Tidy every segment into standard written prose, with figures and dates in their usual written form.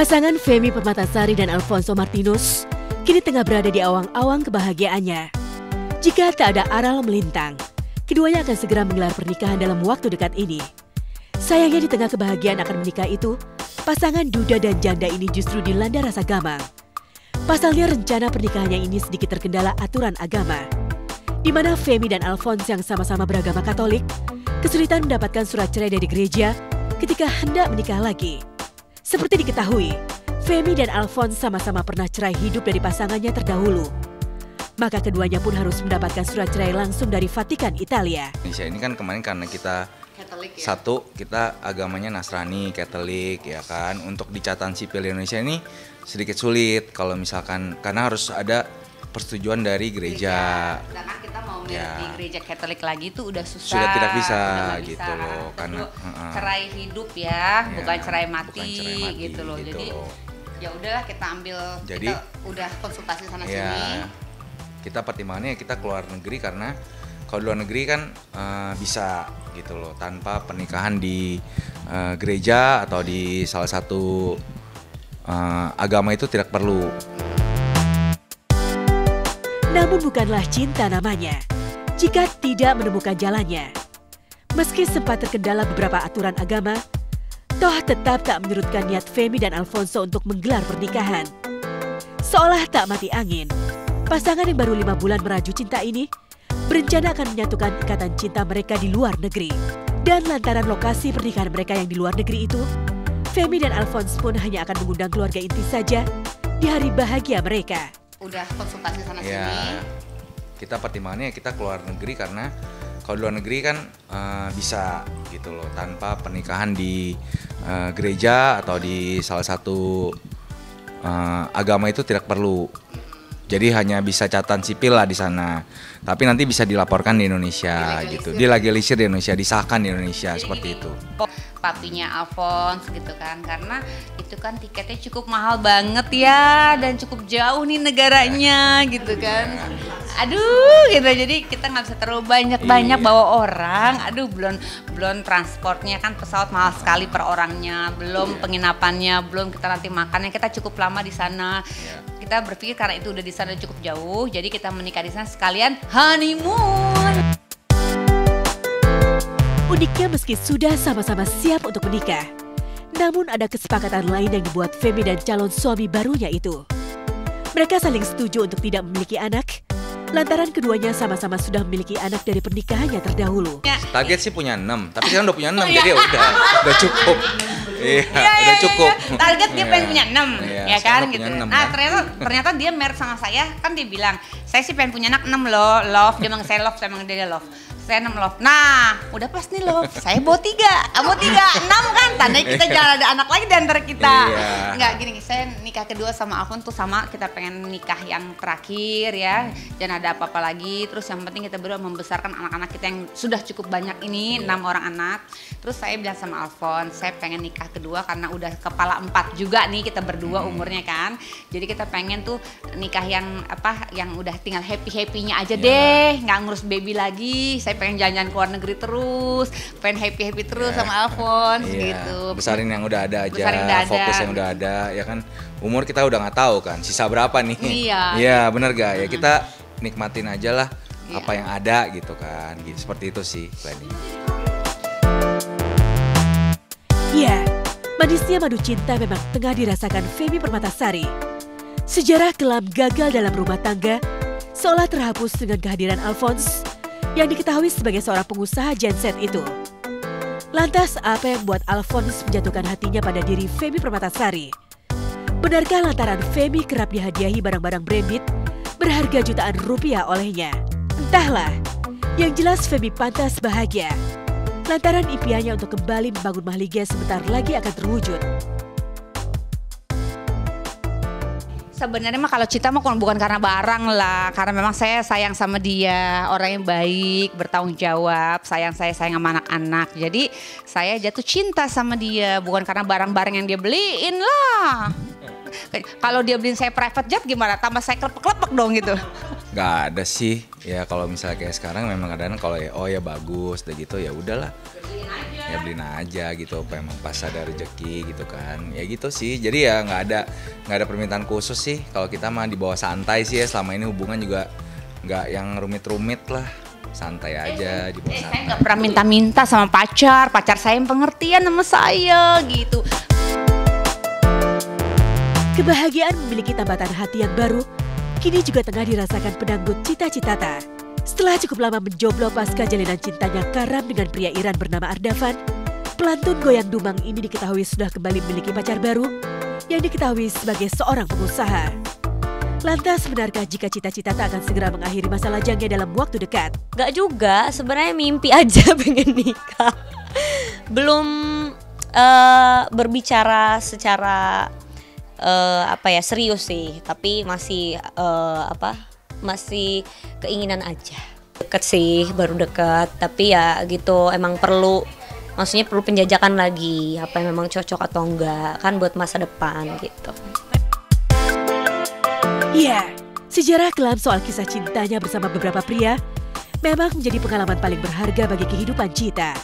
Pasangan Femmy Permatasari dan Alfonso Martinus kini tengah berada di awang-awang kebahagiaannya. Jika tak ada aral melintang, keduanya akan segera menggelar pernikahan dalam waktu dekat ini. Sayangnya di tengah kebahagiaan akan menikah itu, pasangan duda dan janda ini justru dilanda rasa gamang. Pasalnya rencana pernikahannya ini sedikit terkendala aturan agama, di mana Femmy dan Alfonso yang sama-sama beragama Katolik kesulitan mendapatkan surat cerai dari gereja ketika hendak menikah lagi. Seperti diketahui, Femmy dan Alfonso sama-sama pernah cerai hidup dari pasangannya terdahulu. Maka keduanya pun harus mendapatkan surat cerai langsung dari Vatikan, Italia. Indonesia ini kan kemarin karena kita Katolik, ya? Satu, kita agamanya Nasrani, Katolik, ya kan. Untuk di catatan sipil Indonesia ini sedikit sulit kalau misalkan karena harus ada persetujuan dari gereja. Sedangkan kita mau di gereja Katolik lagi itu udah susah. Sudah tidak bisa udah gitu bisa. loh, karena cerai hidup ya, bukan cerai mati, gitu loh. Jadi ya udahlah kita ambil, kita udah konsultasi sana sini. Kita pertimbangannya kita keluar negeri karena kalau di luar negeri kan bisa gitu loh, tanpa pernikahan di gereja atau di salah satu agama itu tidak perlu. Namun bukanlah cinta namanya jika tidak menemukan jalannya. Meski sempat terkendala beberapa aturan agama, toh tetap tak menyurutkan niat Femmy dan Alfonso untuk menggelar pernikahan. Seolah tak mati angin, pasangan yang baru 5 bulan meraju cinta ini berencana akan menyatukan ikatan cinta mereka di luar negeri. Dan lantaran lokasi pernikahan mereka yang di luar negeri itu, Femmy dan Alfonso pun hanya akan mengundang keluarga inti saja di hari bahagia mereka. Udah konsultasi sana sini. Kita pertimbangannya kita keluar negeri karena kalau di luar negeri kan bisa gitu loh, tanpa pernikahan di gereja atau di salah satu agama itu tidak perlu. Jadi hanya bisa catatan sipil lah di sana. Tapi nanti bisa dilaporkan di Indonesia gitu. Dilegalisir di Indonesia, disahkan di Indonesia. Jadi seperti itu. Papinya Alfonso gitu kan, karena itu kan tiketnya cukup mahal banget ya, dan cukup jauh nih negaranya gitu kan. Aduh gitu, jadi kita nggak bisa terlalu banyak bawa orang. Aduh, belum transportnya kan, pesawat mahal sekali per orangnya, belum penginapannya, belum kita nanti makannya, kita cukup lama di sana. Kita berpikir karena itu udah di sana cukup jauh, jadi kita menikah di sana sekalian honeymoon. Uniknya meski sudah sama-sama siap untuk menikah, namun ada kesepakatan lain yang dibuat Femmy dan calon suami barunya itu. Mereka saling setuju untuk tidak memiliki anak, lantaran keduanya sama-sama sudah memiliki anak dari pernikahannya terdahulu. Target sih punya 6, tapi sekarang udah punya 6, jadi udah cukup. Udah cukup. Target dia pengen punya 6, ya kan gitu. 6, nah kan? ternyata dia married sama saya, kan dia bilang, saya sih pengen punya anak 6 loh, love. Dia bilang saya love, saya bilang dia love. Saya 6 love. Nah, udah pas nih love. Saya bawa 3, kamu 3, 6 kan? Tandanya kita jangan ada anak lagi di antara kita. Enggak, gini, saya nikah kedua sama Alfonso tuh sama, kita pengen nikah yang terakhir ya. Jangan ada apa-apa lagi. Terus yang penting kita berdua membesarkan anak-anak kita yang sudah cukup banyak ini, 6 orang anak. Terus saya bilang sama Alfonso, saya pengen nikah kedua karena udah kepala 4 juga nih kita berdua umurnya kan. Jadi kita pengen tuh nikah yang yang udah tinggal happy-happynya aja deh, nggak ngurus baby lagi. Saya pengen jalan-jalan ke luar negeri terus, pengen happy-happy terus sama Alfonso gitu. Besarin yang udah ada aja, fokus yang udah ada, ya kan. Umur kita udah nggak tahu kan, sisa berapa nih. Iya, bener gak? Ya kita nikmatin aja lah apa yang ada gitu kan. Gitu, seperti itu sih planning. Ya, manisnya madu cinta memang tengah dirasakan Femmy Permatasari. Sejarah kelam gagal dalam rumah tangga seolah terhapus dengan kehadiran Alfonso yang diketahui sebagai seorang pengusaha genset itu. Lantas apa yang membuat Alfonso menjatuhkan hatinya pada diri Femmy Permatasari? Benarkah lantaran Femmy kerap dihadiahi barang-barang branded berharga jutaan rupiah olehnya? Entahlah, yang jelas Femmy pantas bahagia lantaran impiannya untuk kembali membangun Mahligai sebentar lagi akan terwujud. Sebenarnya mah kalau cinta mah bukan karena barang lah, karena memang saya sayang sama dia, orang yang baik, bertanggung jawab, sayang sama anak-anak. Jadi saya jatuh cinta sama dia, bukan karena barang-barang yang dia beliin lah. Kalau dia beliin saya private jet gimana? Tambah saya klepek-klepek dong gitu. Gak ada sih, ya kalau misalnya kayak sekarang memang kadang-kadang kalau ya bagus, udah gitu ya udahlah. ya beliin aja gitu, apa emang pas ada rezeki gitu kan, ya gitu sih. Jadi ya nggak ada permintaan khusus sih, kalau kita mah di bawah santai sih ya, selama ini hubungan juga nggak yang rumit-rumit lah, santai aja di bawah Saya santai. nggak pernah minta-minta sama pacar saya yang pengertian sama saya gitu. Kebahagiaan memiliki tambatan hati yang baru kini juga tengah dirasakan pedangdut Cita Citata. Setelah cukup lama menjomblo pasca jalinan cintanya karam dengan pria Iran bernama Ardavan, pelantun goyang dumang ini diketahui sudah kembali memiliki pacar baru yang diketahui sebagai seorang pengusaha. Lantas benarkah jika Cita Citata akan segera mengakhiri masa lajangnya dalam waktu dekat? Gak juga, sebenarnya mimpi aja pengen nikah. Belum berbicara secara serius sih, tapi masih masih keinginan aja. Deket sih, baru deket, tapi ya gitu emang perlu, maksudnya perlu penjajakan lagi apa yang memang cocok atau enggak kan buat masa depan gitu. Ya, sejarah kelam soal kisah cintanya bersama beberapa pria memang menjadi pengalaman paling berharga bagi kehidupan Cita.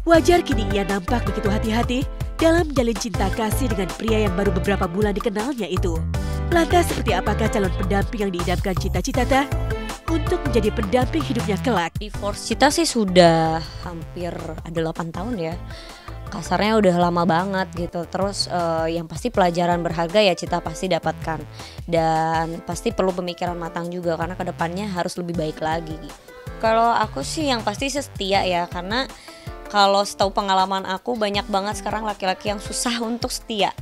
Wajar kini ia nampak begitu hati-hati dalam menjalin cinta kasih dengan pria yang baru beberapa bulan dikenalnya itu. Lantas seperti apakah calon pendamping yang diidamkan Cita Citata untuk menjadi pendamping hidupnya kelak? Divorce Cita sih sudah hampir ada 8 tahun ya. Kasarnya udah lama banget gitu. Terus yang pasti pelajaran berharga ya Cita pasti dapatkan. Dan pasti perlu pemikiran matang juga karena kedepannya harus lebih baik lagi. Kalau aku sih yang pasti setia ya, karena kalau setahu pengalaman aku banyak banget sekarang laki-laki yang susah untuk setia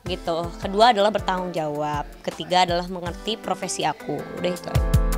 gitu. Kedua adalah bertanggung jawab. Ketiga adalah mengerti profesi aku. Udah itu aja.